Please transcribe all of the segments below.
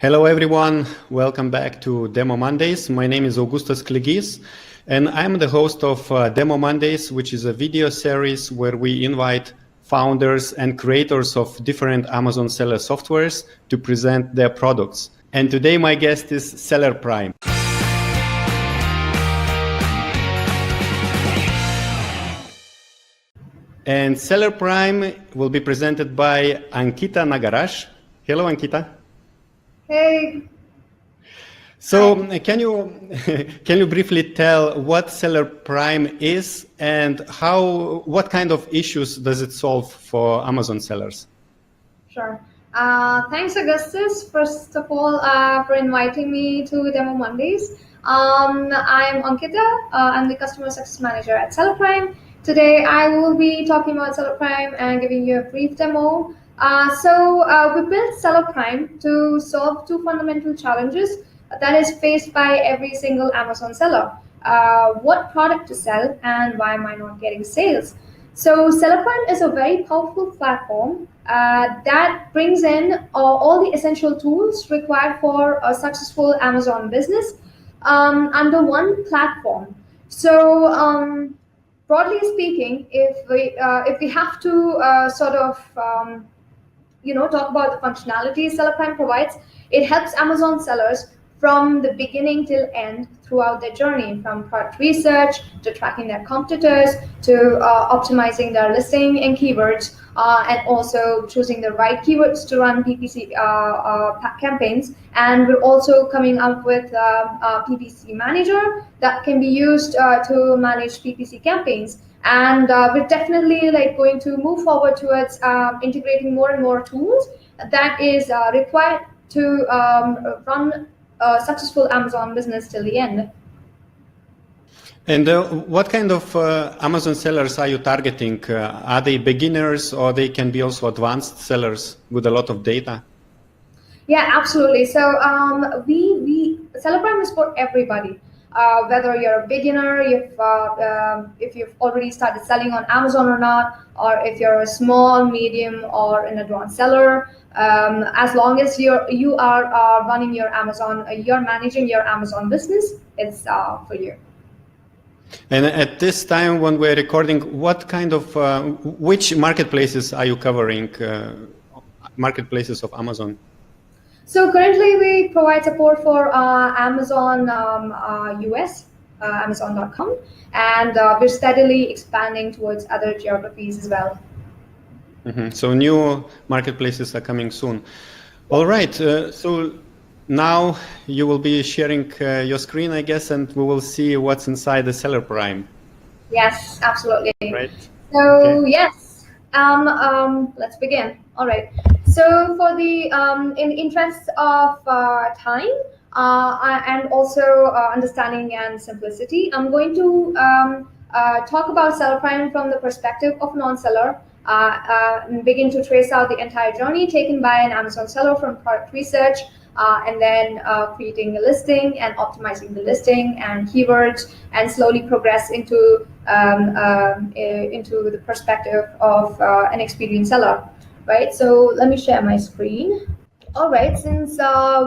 Hello everyone, welcome back to Demo Mondays. My name is Augustas Kligis and I'm the host of Demo Mondays, which is a video series where we invite founders and creators of different Amazon seller softwares to present their products. And today my guest is SellerPrime. And SellerPrime will be presented by Ankitha Nagaraj. Hello, Ankitha. Hey. So can you briefly tell what SellerPrime is and what kind of issues does it solve for Amazon sellers? Sure. Thanks, Augustus, first of all, for inviting me to Demo Mondays. I'm Ankitha. I'm the Customer Success Manager at SellerPrime. Today, I will be talking about SellerPrime and giving you a brief demo. We built SellerPrime to solve two fundamental challenges that is faced by every single Amazon seller. What product to sell and why am I not getting sales? So SellerPrime is a very powerful platform that brings in all the essential tools required for a successful Amazon business under one platform. So broadly speaking, if we have to talk about the functionalities SellerPrime provides, it helps Amazon sellers from the beginning till end throughout their journey, from product research to tracking their competitors to optimizing their listing and keywords, and also choosing the right keywords to run PPC campaigns. And we're also coming up with PPC Manager that can be used to manage PPC campaigns. And we're definitely going to move forward towards integrating more and more tools that is required to run a successful Amazon business till the end. And what kind of Amazon sellers are you targeting? Are they beginners or they can be also advanced sellers with a lot of data? Yeah, absolutely. So SellerPrime is for everybody. Whether you're a beginner, if you've already started selling on Amazon or not, or if you're a small, medium, or an advanced seller, as long as you are running your Amazon, you're managing your Amazon business, it's for you. And at this time when we're recording, what kind of, which marketplaces are you covering, marketplaces of Amazon? So currently we provide support for Amazon US, Amazon.com, and we're steadily expanding towards other geographies as well. Mm-hmm. So new marketplaces are coming soon. All right, so now you will be sharing your screen, I guess, and we will see what's inside the SellerPrime. Yes, absolutely. Right. So okay. Yes, let's begin. All right. So for the in interest of time and also understanding and simplicity, I'm going to talk about SellerPrime from the perspective of non-seller, and begin to trace out the entire journey taken by an Amazon seller from product research, and then creating a listing and optimizing the listing and keywords, and slowly progress into the perspective of an experienced seller. Right, so let me share my screen. All right, since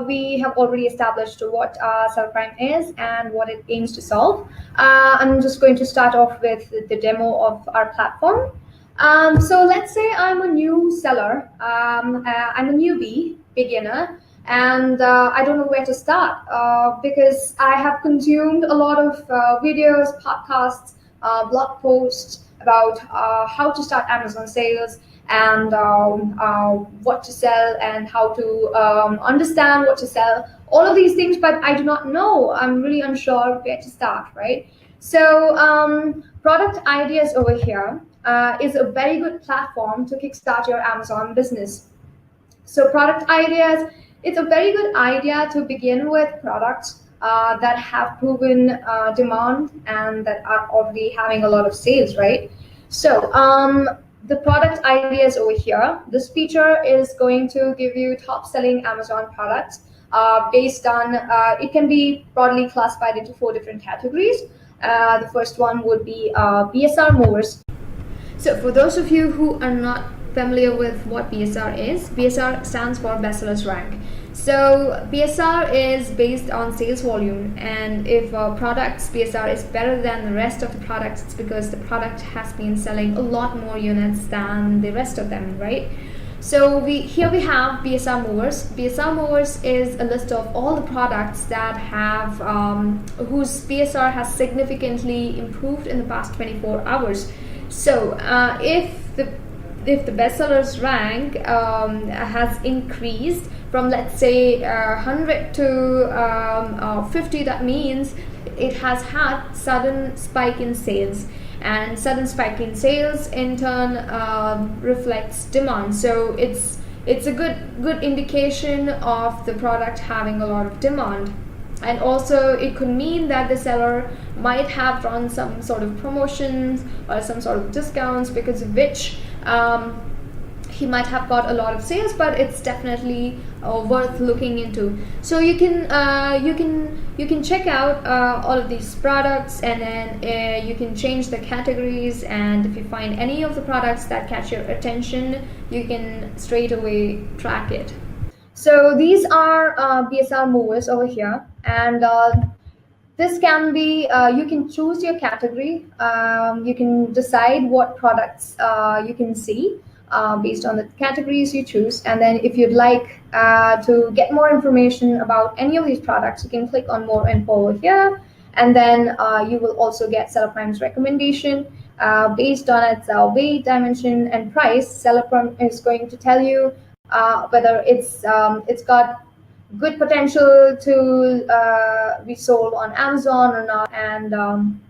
we have already established what SellerPrime is and what it aims to solve, I'm just going to start off with the demo of our platform. So let's say I'm a new seller, I'm a newbie, beginner, and I don't know where to start because I have consumed a lot of videos, podcasts, blog posts about how to start Amazon sales, and what to sell and how to understand what to sell, all of these things, but I do not know. I'm really unsure where to start, right? So Product Ideas over here is a very good platform to kickstart your Amazon business. So Product Ideas, it's a very good idea to begin with products that have proven demand and that are already having a lot of sales, right? So the Product Ideas over here, this feature is going to give you top selling Amazon products based on, it can be broadly classified into 4 different categories. The first one would be BSR Movers. So for those of you who are not familiar with what BSR is, BSR stands for Bestsellers Rank. So BSR is based on sales volume, and if a product's BSR is better than the rest of the products, it's because the product has been selling a lot more units than the rest of them, right? So here we have BSR Movers. BSR Movers is a list of all the products that have whose BSR has significantly improved in the past 24 hours. So if the bestsellers rank has increased from, let's say, 100 to 50, that means it has had sudden spike in sales, and sudden spike in sales in turn reflects demand. So it's a good indication of the product having a lot of demand. And also it could mean that the seller might have run some sort of promotions or some sort of discounts, because of which he might have got a lot of sales, but it's definitely worth looking into. So you can check out all of these products, and then you can change the categories, and if you find any of the products that catch your attention, you can straight away track it. So these are BSR movers over here, and this can be, you can choose your category, you can decide what products you can see based on the categories you choose, and then if you'd like to get more information about any of these products, you can click on more info over here, and then you will also get SellerPrime's recommendation based on its weight, dimension, and price. SellerPrime is going to tell you whether it's got good potential to be sold on Amazon or not, and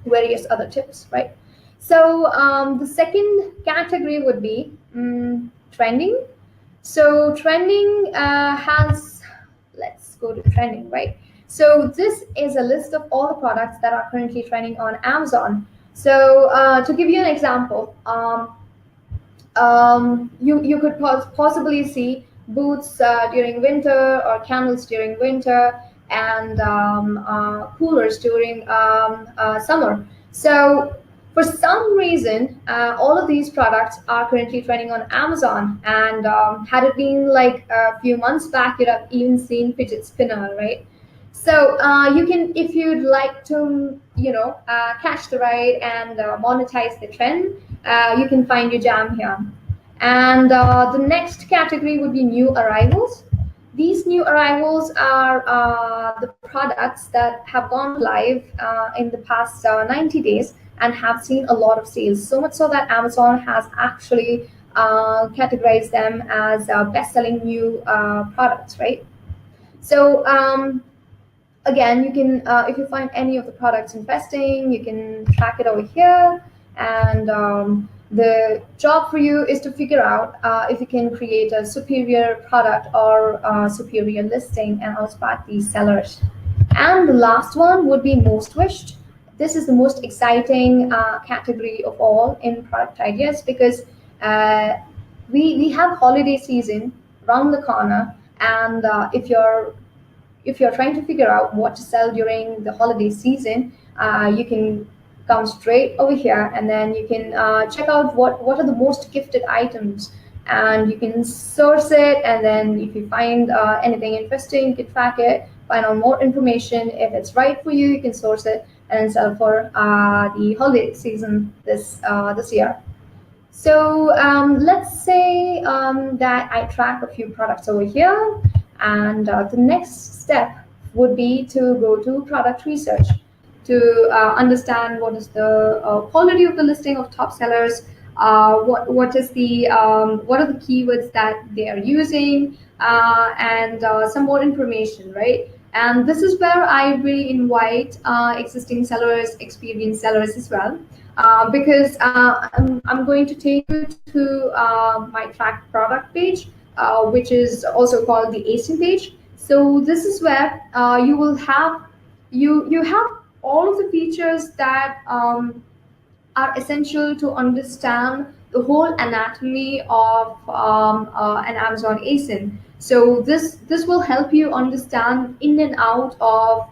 various other tips, right? So the second category would be trending. So trending has, let's go to trending, right? So this is a list of all the products that are currently trending on Amazon. So to give you an example, you could possibly see boots during winter, or candles during winter, and coolers during summer. So for some reason, all of these products are currently trending on Amazon, and had it been like a few months back, you'd have even seen fidget spinner, right? So you can, if you'd like to, catch the ride and monetize the trend, you can find your jam here. And the next category would be new arrivals. These new arrivals are the products that have gone live in the past 90 days and have seen a lot of sales, so much so that Amazon has actually categorized them as best-selling new products, right? So again, you can, if you find any of the products interesting, you can track it over here, and the job for you is to figure out if you can create a superior product or superior listing and outspot these sellers. And the last one would be most wished. This is the most exciting category of all in product ideas, because we have holiday season around the corner, and if you're trying to figure out what to sell during the holiday season, you can come straight over here, and then you can check out what are the most gifted items, and you can source it, and then if you find anything interesting, you can track it, find out more information. If it's right for you, you can source it and sell for the holiday season this year. So let's say that I track a few products over here, and the next step would be to go to product research to understand what is the quality of the listing of top sellers, what are the keywords that they are using, and some more information, right? And this is where I really invite existing sellers, experienced sellers as well, because I'm going to take you to my track product page, which is also called the ASIN page. So this is where you will have you have all of the features that are essential to understand the whole anatomy of an Amazon ASIN. So this will help you understand in and out of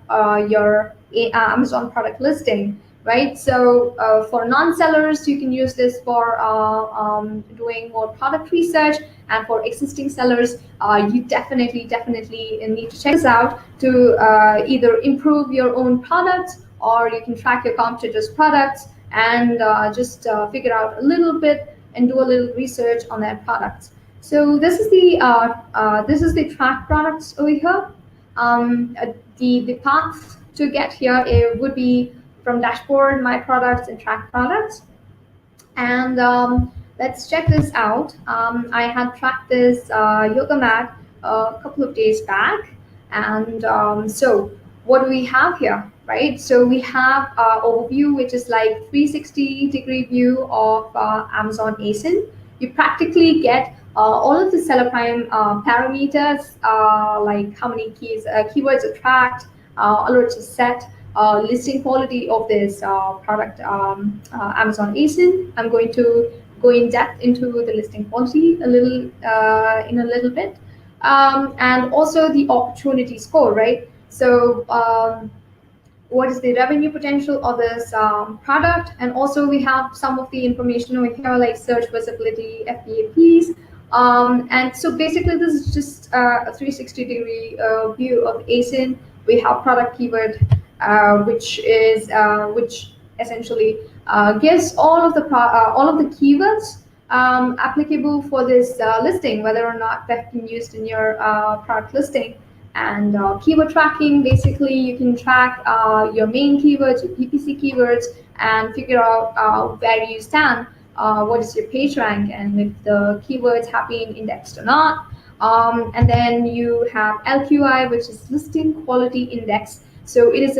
your Amazon product listing, right? So for non-sellers, you can use this for doing more product research, and for existing sellers, you definitely need to check this out to either improve your own products, or you can track your competitors' products and just figure out a little bit and do a little research on their products. So this is the track products over here. The path to get here, it would be from dashboard, my products, and track products. And let's check this out. I had tracked this yoga mat a couple of days back, and so what do we have here, right? So we have overview, which is like 360-degree view of Amazon ASIN. You practically get all of the SellerPrime parameters, like how many keywords are tracked, alerts are set, listing quality of this product, Amazon ASIN. I'm going to go in depth into the listing quality a little in a little bit, and also the opportunity score, right? So what is the revenue potential of this product? And also we have some of the information over here, like search visibility, FBA fees. And so basically this is just a 360-degree view of ASIN. We have product keyword, which essentially gives all of the keywords applicable for this listing, whether or not they've been used in your product listing. And keyword tracking, basically you can track your main keywords, your PPC keywords, and figure out where you stand, what is your page rank, and if the keywords have been indexed or not. And then you have LQI, which is listing quality index. So it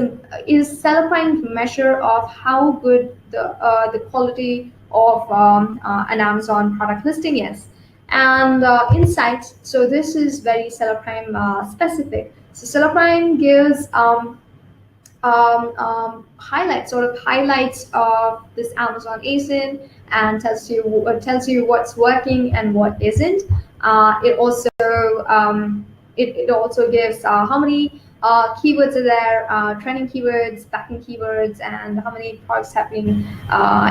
is SellerPrime's measure of how good the quality of an Amazon product listing is. And insights, so this is very SellerPrime specific. So SellerPrime gives highlights of this Amazon ASIN, and tells you what's working and what isn't. It also gives how many keywords are there, trending keywords, backing keywords, and how many products have been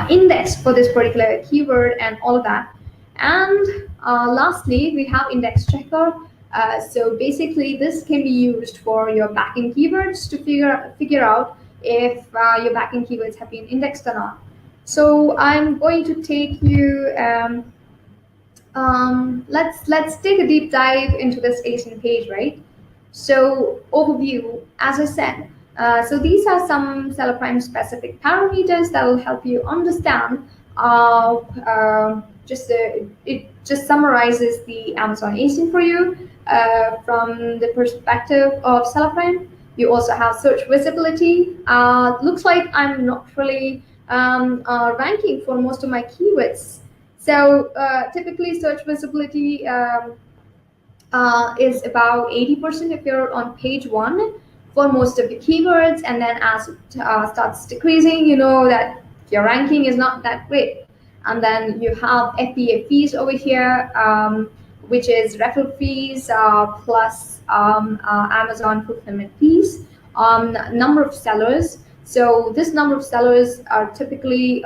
indexed for this particular keyword, and all of that. And lastly, we have index checker. So basically, this can be used for your backing keywords to figure out if your backing keywords have been indexed or not. So I'm going to take you. Let's take a deep dive into this ASIN page, right? So overview, as I said. So these are some SellerPrime specific parameters that will help you understand. It just summarizes the Amazon ASIN for you from the perspective of SellerPrime. You also have search visibility. Looks like I'm not really ranking for most of my keywords. So typically search visibility is about 80% if you're on page 1 for most of the keywords, and then as it starts decreasing, you know that your ranking is not that great. And then you have FBA fees over here, which is referral fees plus Amazon fulfillment fees. Number of sellers. So this number of sellers are typically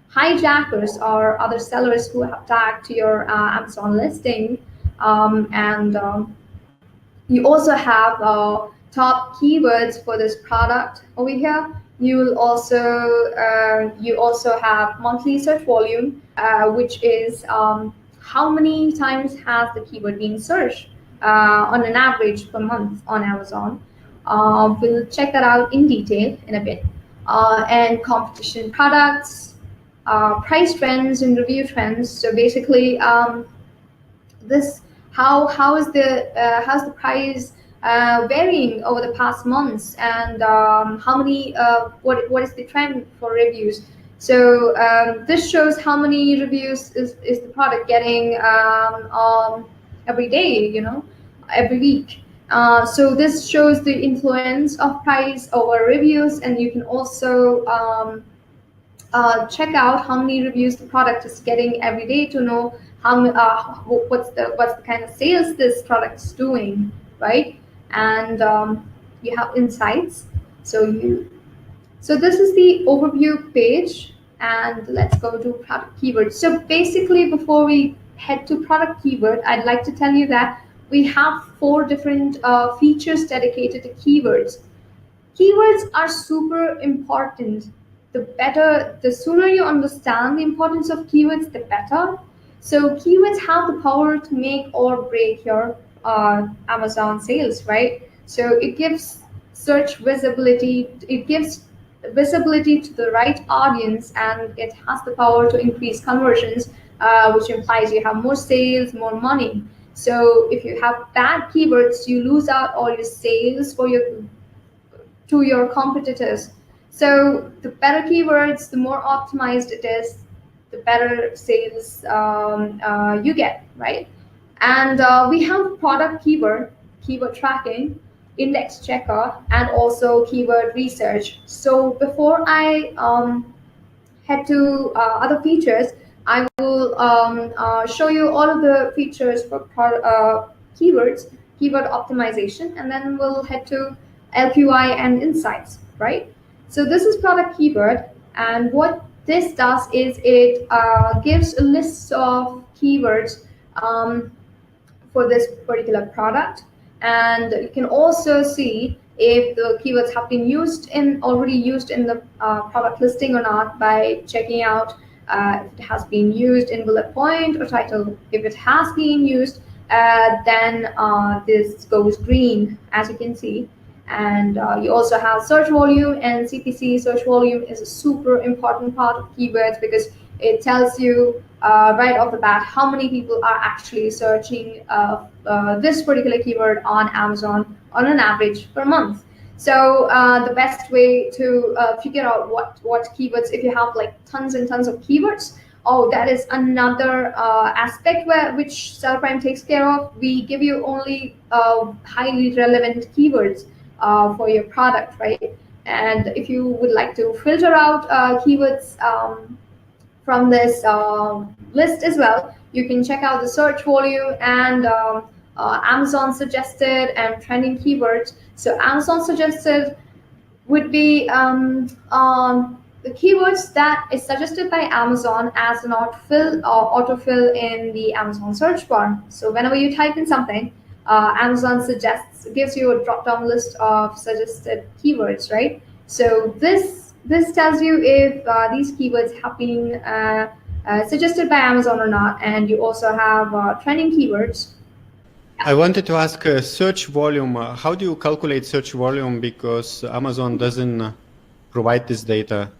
hijackers or other sellers who have tagged to your Amazon listing. You also have top keywords for this product over here. You also have monthly search volume, which is how many times has the keyword been searched on an average per month on Amazon. We'll check that out in detail in a bit. And competition products, price trends and review trends. So basically, this how's the price varying over the past months, and how many what is the trend for reviews. So this shows how many reviews is the product getting every day, you know, every week. So this shows the influence of price over reviews, and you can also check out how many reviews the product is getting every day to know how what's the kind of sales this product is doing, right? And you have insights. So So this is the overview page, and let's go to product keywords. So basically, before we head to product keyword, I'd like to tell you that we have 4 different features dedicated to keywords. Keywords are super important. The sooner you understand the importance of keywords, the better. So keywords have the power to make or break your Amazon sales, right? So it gives search visibility, it gives visibility to the right audience, and it has the power to increase conversions, which implies you have more sales, more money. So if you have bad keywords, you lose out all your sales to your competitors. So the better keywords, the more optimized it is, the better sales you get, right? And we have product keyword tracking, index checker, and also keyword research. So before I head to other features, I will show you all of the features for keywords, keyword optimization, and then we'll head to LQI and insights, right? So this is product keyword, and what this does is it gives a list of keywords for this particular product, and you can also see if the keywords have been already used in the product listing or not by checking out if it has been used in bullet point or title. If it has been used, then this goes green, as you can see. And you also have search volume and CPC. Search volume is a super important part of keywords because it tells you right off the bat how many people are actually searching this particular keyword on Amazon on an average per month. So the best way to figure out what keywords, if you have like tons and tons of keywords, that is another aspect which SellerPrime takes care of. We give you only highly relevant keywords for your product, right? And if you would like to filter out keywords from this list as well, you can check out the search volume and Amazon suggested and trending keywords. So Amazon suggested would be the keywords that is suggested by Amazon as an autofill in the Amazon search bar. So whenever you type in something, Amazon gives you a drop-down list of suggested keywords, right? So this tells you if these keywords have been suggested by Amazon or not, and you also have trending keywords. I wanted to ask search volume. How do you calculate search volume, because Amazon doesn't provide this data?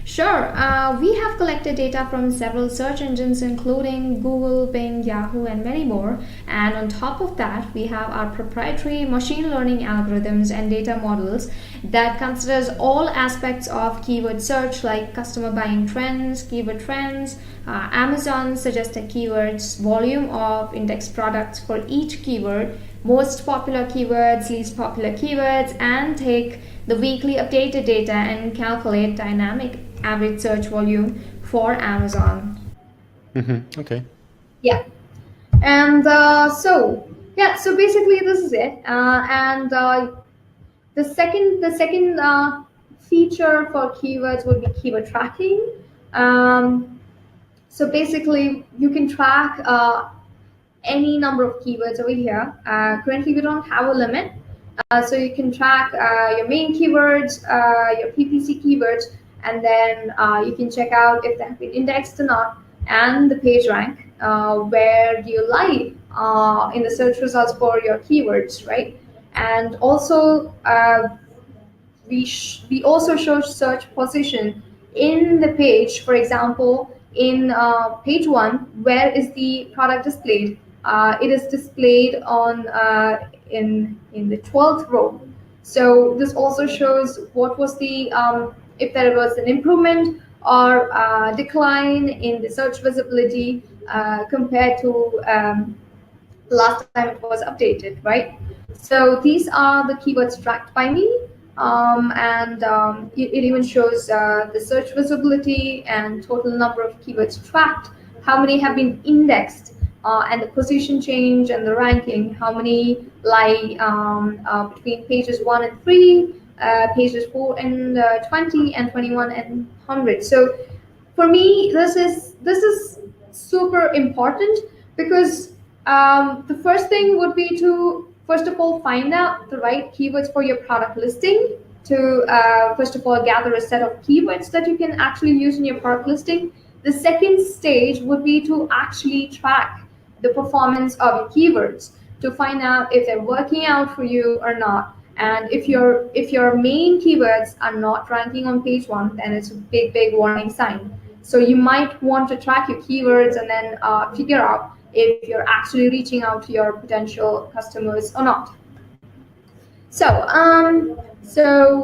Sure, we have collected data from several search engines including Google, Bing, Yahoo, and many more. And on top of that, we have our proprietary machine learning algorithms and data models that considers all aspects of keyword search like customer buying trends, keyword trends, Amazon suggested keywords, volume of indexed products for each keyword, most popular keywords, least popular keywords, and take the weekly updated data and calculate dynamic average search volume for Amazon. Okay. Yeah. And so basically this is it. And the second feature for keywords would be keyword tracking. So basically you can track any number of keywords over here. Currently we don't have a limit. So you can track your main keywords, your PPC keywords, and then you can check out if they have been indexed or not, and the page rank, where do you lie in the search results for your keywords, right? And also we also show search position in the page. For example, in page 1, where is the product displayed? It is displayed on in the 12th row. So this also shows what was the if there was an improvement or decline in the search visibility compared to last time it was updated, right? So these are the keywords tracked by me, and it even shows the search visibility and total number of keywords tracked, how many have been indexed, and the position change and the ranking, how many lie between pages 1 and 3, pages 4 and 20 and 21 and 100. So for me, this is super important, because the first thing would be to first of all find out the right keywords for your product listing, to first of all gather a set of keywords that you can actually use in your product listing. The second stage would be to actually track the performance of your keywords, to find out if they're working out for you or not. And if your main keywords are not ranking on page 1, then it's a big warning sign. So you might want to track your keywords and then figure out if you're actually reaching out to your potential customers or not. So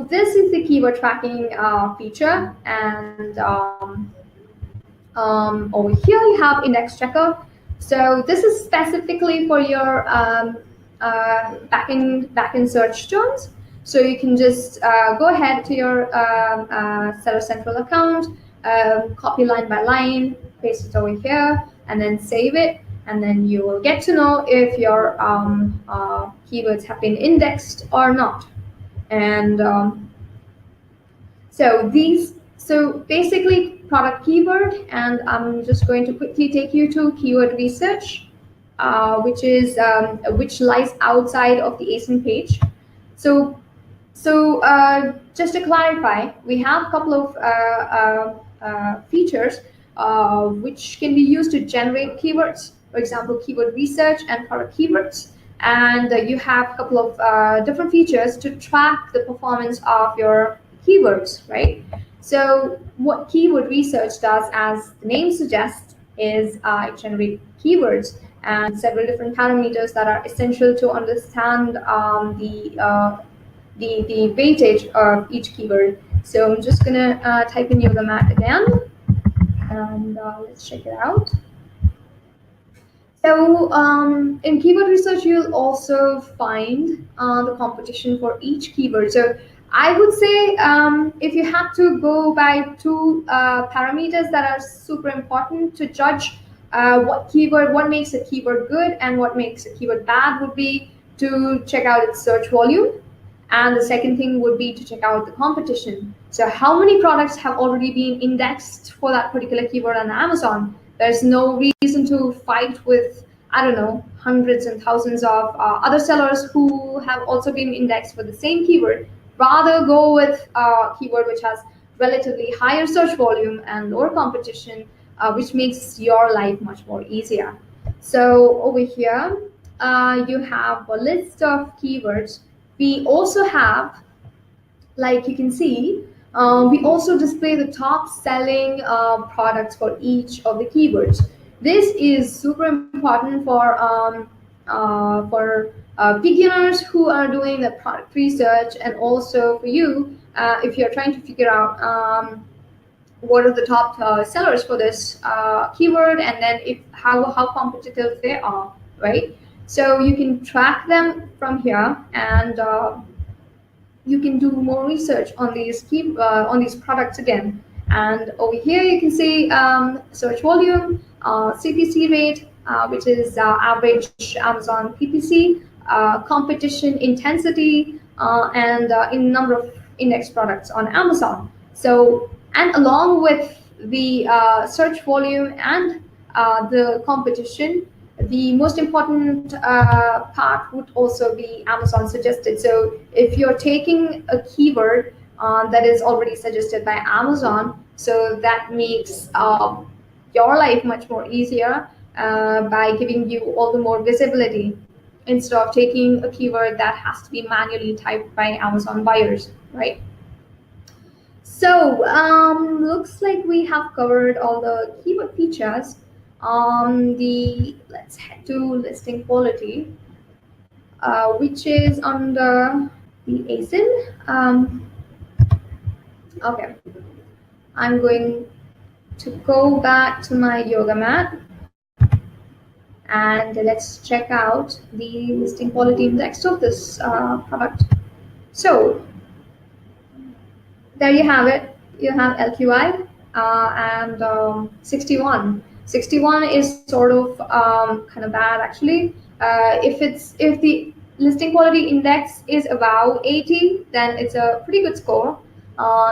this is the keyword tracking feature, and over here you have index checker. So this is specifically for your backend search terms. So you can just go ahead to your Seller Central account, copy line by line, paste it over here, and then save it. And then you will get to know if your keywords have been indexed or not. And so basically product keyword, and I'm just going to quickly take you to keyword research, which lies outside of the ASIN page. So just to clarify, we have a couple of features which can be used to generate keywords. For example, keyword research and product keywords. And you have a couple of different features to track the performance of your keywords, right? So what keyword research does, as the name suggests, is it generates keywords and several different parameters that are essential to understand the weightage of each keyword. So I'm just gonna type in yoga mat again, and let's check it out. So in keyword research, you'll also find the competition for each keyword. So I would say if you have to go by 2 parameters that are super important to judge what makes a keyword good and what makes a keyword bad, would be to check out its search volume. And the second thing would be to check out the competition. So how many products have already been indexed for that particular keyword on Amazon? There's no reason to fight with, I don't know, hundreds and thousands of other sellers who have also been indexed for the same keyword. Rather go with a keyword which has relatively higher search volume and lower competition, which makes your life much more easier. So over here, you have a list of keywords. We also have, like you can see, we also display the top selling products for each of the keywords. This is super important for beginners who are doing the product research, and also for you if you're trying to figure out what are the top sellers for this keyword, and then how competitive they are, right? So you can track them from here, and you can do more research on these products again. And over here you can see search volume, CPC rate, which is average Amazon PPC, competition intensity, and in number of index products on Amazon. So, and along with the search volume and the competition, the most important part would also be Amazon suggested. So if you're taking a keyword that is already suggested by Amazon, so that makes your life much more easier by giving you all the more visibility, instead of taking a keyword that has to be manually typed by Amazon buyers, right? So looks like we have covered all the keyword features. Let's head to listing quality, which is under the ASIN. Okay, I'm going to go back to my yoga mat, and let's check out the listing quality index of this product. So there you have it. You have LQI and 61. 61 is sort of kind of bad actually. If listing quality index is above 80, then it's a pretty good score.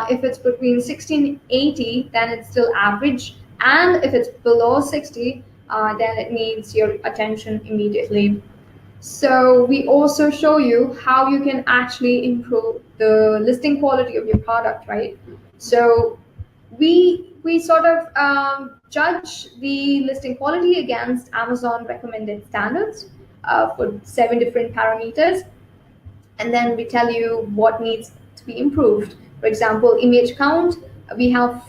If it's between 60 and 80, then it's still average. And if it's below 60, then it needs your attention immediately. So we also show you how you can actually improve the listing quality of your product, right? So we sort of judge the listing quality against Amazon recommended standards for 7 different parameters, and then we tell you what needs to be improved. For example, image count, we have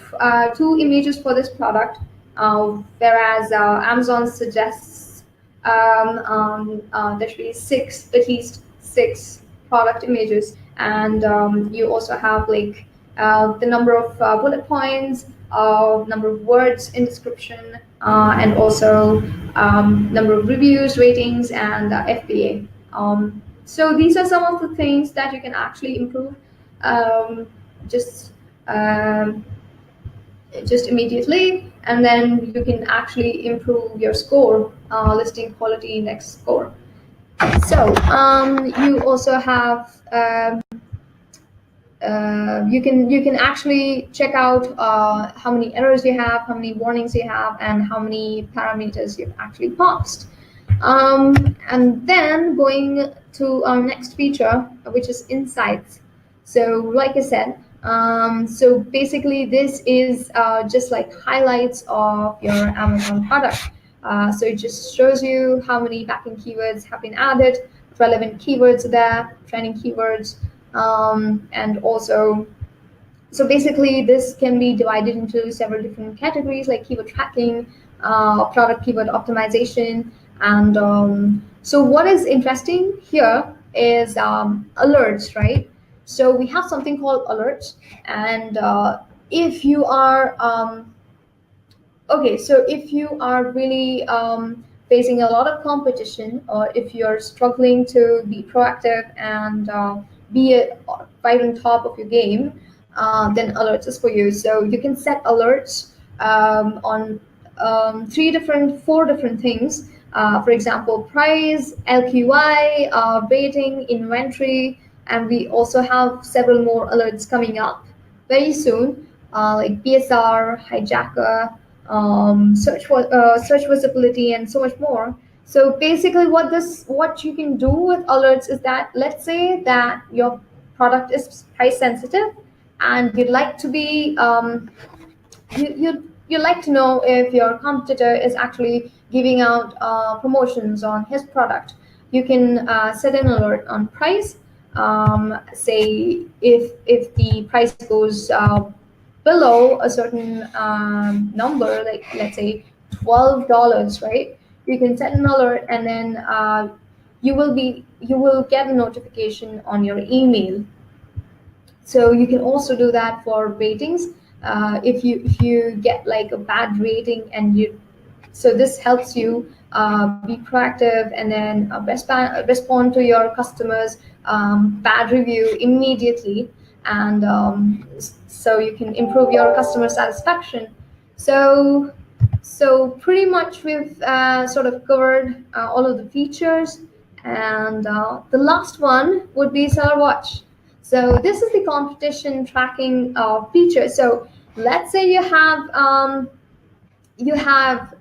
2 images for this product, whereas Amazon suggests there should be 6, at least 6 product images. And you also have like the number of bullet points, number of words in description, and also number of reviews, ratings, and FBA. So these are some of the things that you can actually improve just immediately, and then you can actually improve your score, listing quality index score. So you also have you can actually check out how many errors you have, how many warnings you have, and how many parameters you've actually passed. And then going to our next feature, which is insights. So like I said, so basically this is just like highlights of your Amazon product. So it just shows you how many backing keywords have been added, relevant keywords there, trending keywords, and also, so basically this can be divided into several different categories like keyword tracking, product keyword optimization, and so what is interesting here is alerts, right? So we have something called alerts, and if you are okay, so if you are really facing a lot of competition, or if you're struggling to be proactive and be right on top of your game, then alerts is for you. So you can set alerts on 4 different things. For example, price, LQI, rating, inventory, and we also have several more alerts coming up very soon, like BSR, hijacker, search visibility, and so much more. So basically what you can do with alerts is that, let's say that your product is price sensitive and you'd like to be you like to know if your competitor is actually giving out promotions on his product. You can set an alert on price. Say if the price goes below a certain number, like let's say $12, right? You can set an alert, and then you will get a notification on your email. So you can also do that for ratings. If you get like a bad rating, and so this helps you be proactive and then respond to your customers' bad review immediately, and so you can improve your customer satisfaction. So pretty much we've sort of covered all of the features, and the last one would be Seller Watch. So this is the competition tracking feature. So let's say you have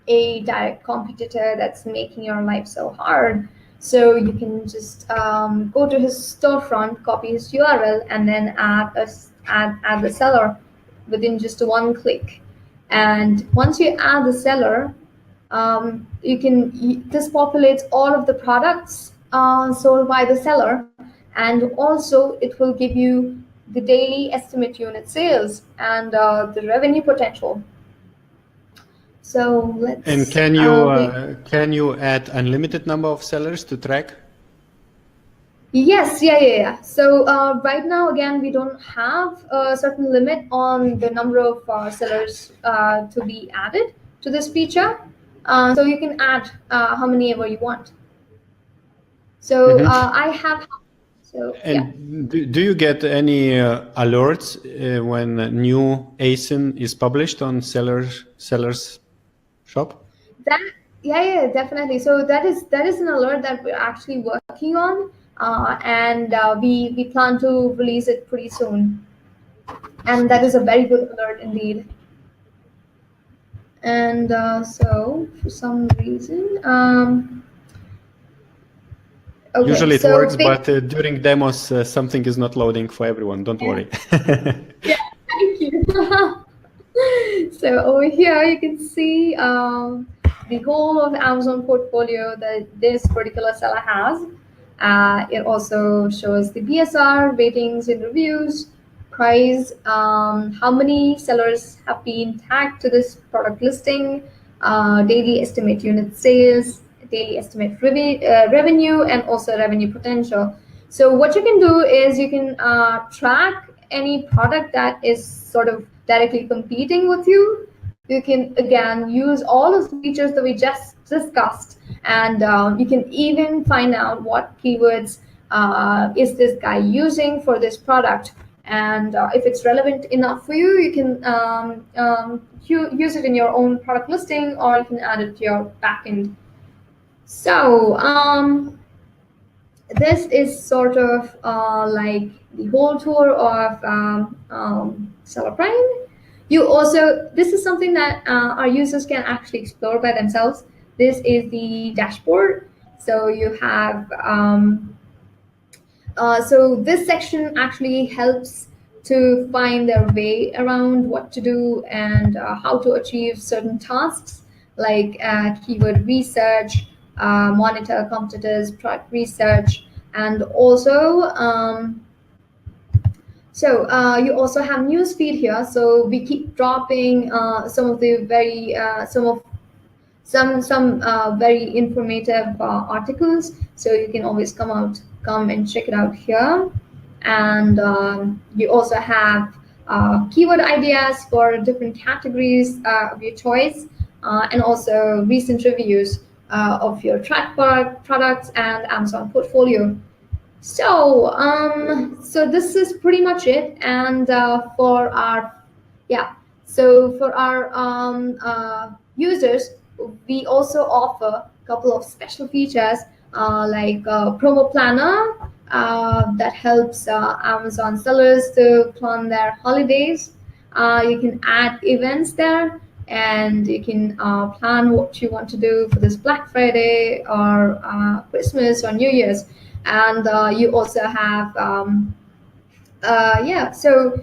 a direct competitor that's making your life so hard. So you can just go to his storefront, copy his URL, and then add the seller within just 1 click. And once you add the seller, this populates all of the products sold by the seller, and also it will give you the daily estimate unit sales and the revenue potential. So let's. And can you add unlimited number of sellers to track? Yes, yeah. So right now, again, we don't have a certain limit on the number of sellers to be added to this feature. So you can add how many ever you want. So I have. So, and do you get any alerts when a new ASIN is published on seller's shop? Yeah, definitely. So that is an alert that we're actually working on. and we plan to release it pretty soon. And that is a very good alert indeed. And so for some reason, okay, usually it so works, but during demos, something is not loading for everyone. Don't worry. Yeah, thank you. So over here you can see the whole of Amazon portfolio that this particular seller has. It also shows the BSR, ratings and reviews, price, how many sellers have been tagged to this product listing, daily estimate unit sales, daily estimate revenue, and also revenue potential. So what you can do is you can track any product that is sort of directly competing with you. You can again use all of the features that we just discussed, and you can even find out what keywords is this guy using for this product. And if it's relevant enough for you, you can use it in your own product listing, or you can add it to your backend. So this is sort of like the whole tour of SellerPrime. You also, this is something that our users can actually explore by themselves. This is the dashboard. So you have, so this section actually helps to find their way around what to do and how to achieve certain tasks like keyword research, monitor competitors, product research, and also you also have newsfeed here. So we keep dropping some of the very very informative articles. So you can always come and check it out here. And you also have keyword ideas for different categories of your choice, and also recent reviews of your track products and Amazon portfolio. So so this is pretty much it. And for our users, we also offer a couple of special features like promo planner that helps Amazon sellers to plan their holidays. You can add events there, and you can plan what you want to do for this Black Friday or Christmas or New Year's. And you also have so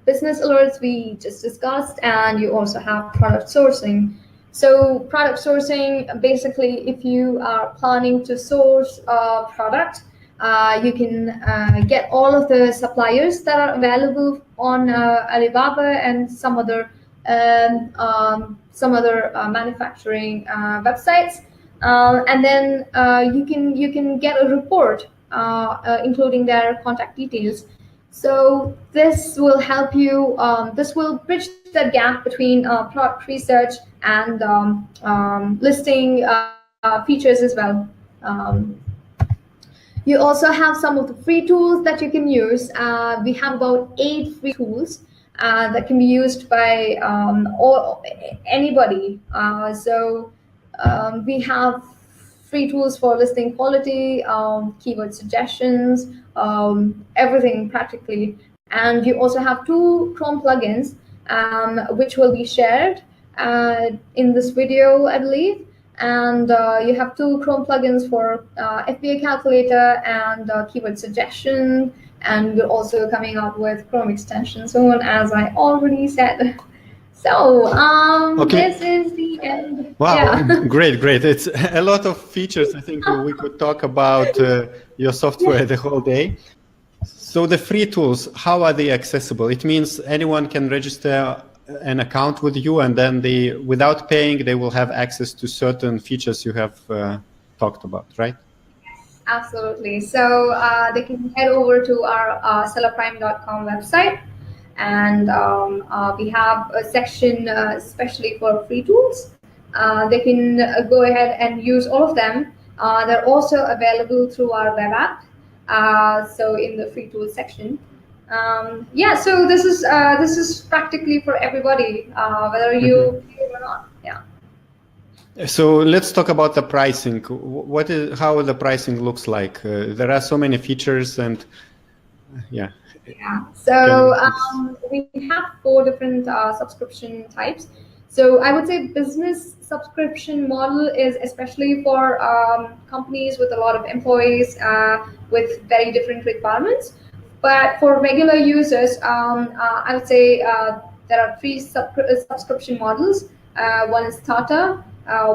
business alerts we just discussed, and you also have product sourcing. So product sourcing, basically, if you are planning to source a product, you can get all of the suppliers that are available on Alibaba and some other manufacturing websites, and then you can get a report including their contact details. So this will help you. This will bridge the gap between product research and listing features as well. You also have some of the free tools that you can use. We have about 8 free tools that can be used by anybody. We have free tools for listing quality, keyword suggestions, everything practically. And you also have 2 Chrome plugins, which will be shared in this video, I believe. And you have 2 Chrome plugins for FBA Calculator and keyword suggestion. And we're also coming up with Chrome extension soon, as I already said. So okay. This is the end. Wow, yeah. great. It's a lot of features. I think we could talk about your software the whole day. So the free tools, how are they accessible? It means anyone can register an account with you, and then without paying, they will have access to certain features you have talked about, right? Absolutely. So they can head over to our sellerprime.com website, and we have a section especially for free tools. They can go ahead and use all of them. They're also available through our web app. So in the free tools section. So this is practically for everybody, whether you pay or not. Yeah. So let's talk about the pricing. How the pricing looks like? There are so many features, and yeah. Yeah. So we have 4 different subscription types. So I would say business subscription model is especially for companies with a lot of employees with very different requirements. But for regular users, I would say there are 3 subscription models. One is Starter,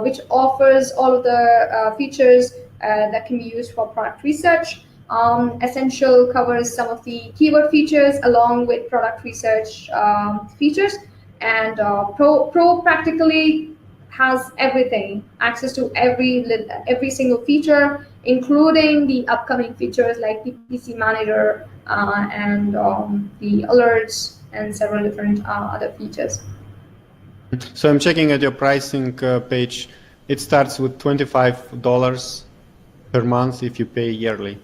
which offers all of the features that can be used for product research. Essential covers some of the keyword features along with product research features, and Pro practically has everything, access to every single feature, including the upcoming features like PPC Manager and the alerts and several different other features. So I'm checking at your pricing page. It starts with $25 per month if you pay yearly.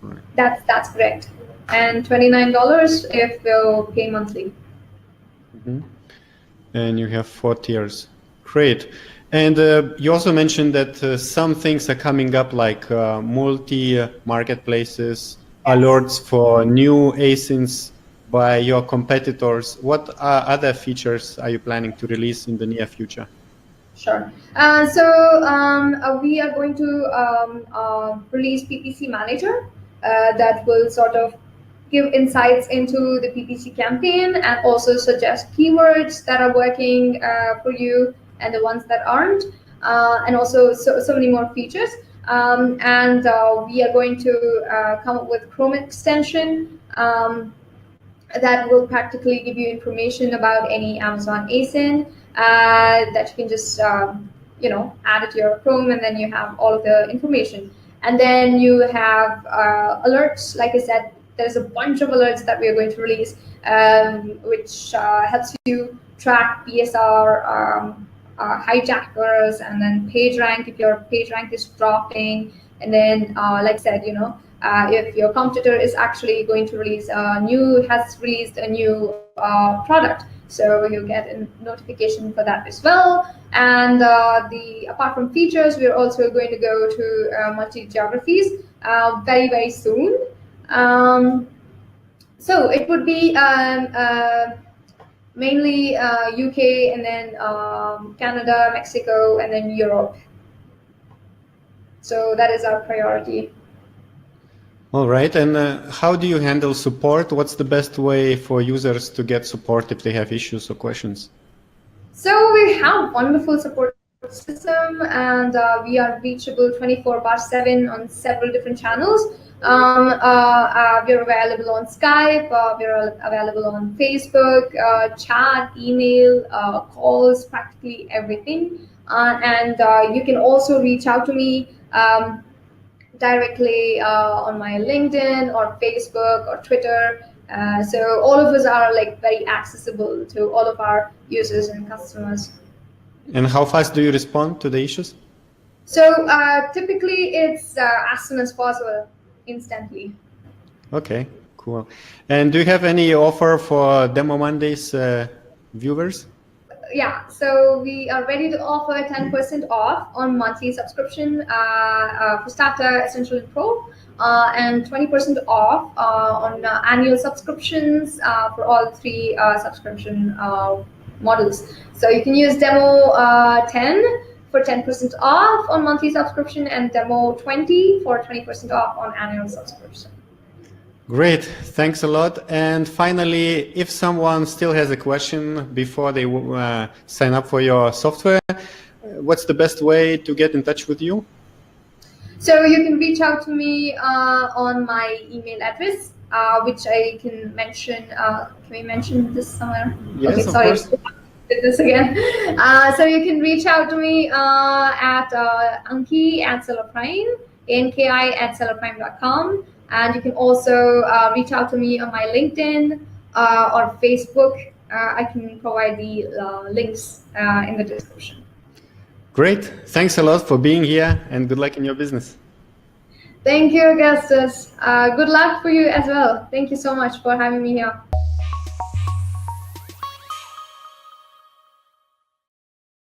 Right. That's correct, and $29 if you pay monthly. Mm-hmm. And you have 4 tiers. Great. And you also mentioned that some things are coming up, like multi-marketplaces, alerts for new ASINs by your competitors. What other features are you planning to release in the near future? Sure. We are going to release PPC Manager that will sort of give insights into the PPC campaign and also suggest keywords that are working for you and the ones that aren't, and also so many more features. We are going to come up with Chrome extension that will practically give you information about any Amazon ASIN that you can just add it to your Chrome, and then you have all of the information. And then you have alerts. Like I said, there's a bunch of alerts that we are going to release, which helps you track BSR hijackers, and then page rank if your page rank is dropping. And then, like I said, if your competitor is actually going to release has released a new product, so you get a notification for that as well. And apart from features, we're also going to go to multi-geographies very, very soon. So it would be mainly UK, and then Canada, Mexico, and then Europe. So that is our priority. All right. And how do you handle support? What's the best way for users to get support if they have issues or questions? So we have wonderful support system, and we are reachable 24/7 on several different channels. We're available on Skype, we're available on Facebook, chat, email, calls, practically everything. And you can also reach out to me directly on my LinkedIn or Facebook or Twitter. So all of us are like very accessible to all of our users and customers. And how fast do you respond to the issues? So typically it's as soon as possible, instantly. Okay, cool. And do you have any offer for Demo Mondays viewers? Yeah, so we are ready to offer 10% off on monthly subscription for Starter, Essential, and Pro, and 20% off on annual subscriptions for all 3 subscription models. So you can use Demo 10 for 10% off on monthly subscription, and Demo 20 for 20% off on annual subscription. Great, thanks a lot. And finally, if someone still has a question before they sign up for your software, what's the best way to get in touch with you? So you can reach out to me on my email address, which I can mention. Can we mention this somewhere? Yes, okay, of sorry. course. Did this again. So you can reach out to me at Anki at SellerPrime, anki@sellerprime.com. And you can also reach out to me on my LinkedIn or Facebook. I can provide the links in the description. Great. Thanks a lot for being here, and good luck in your business. Thank you, Augustus. Good luck for you as well. Thank you so much for having me here.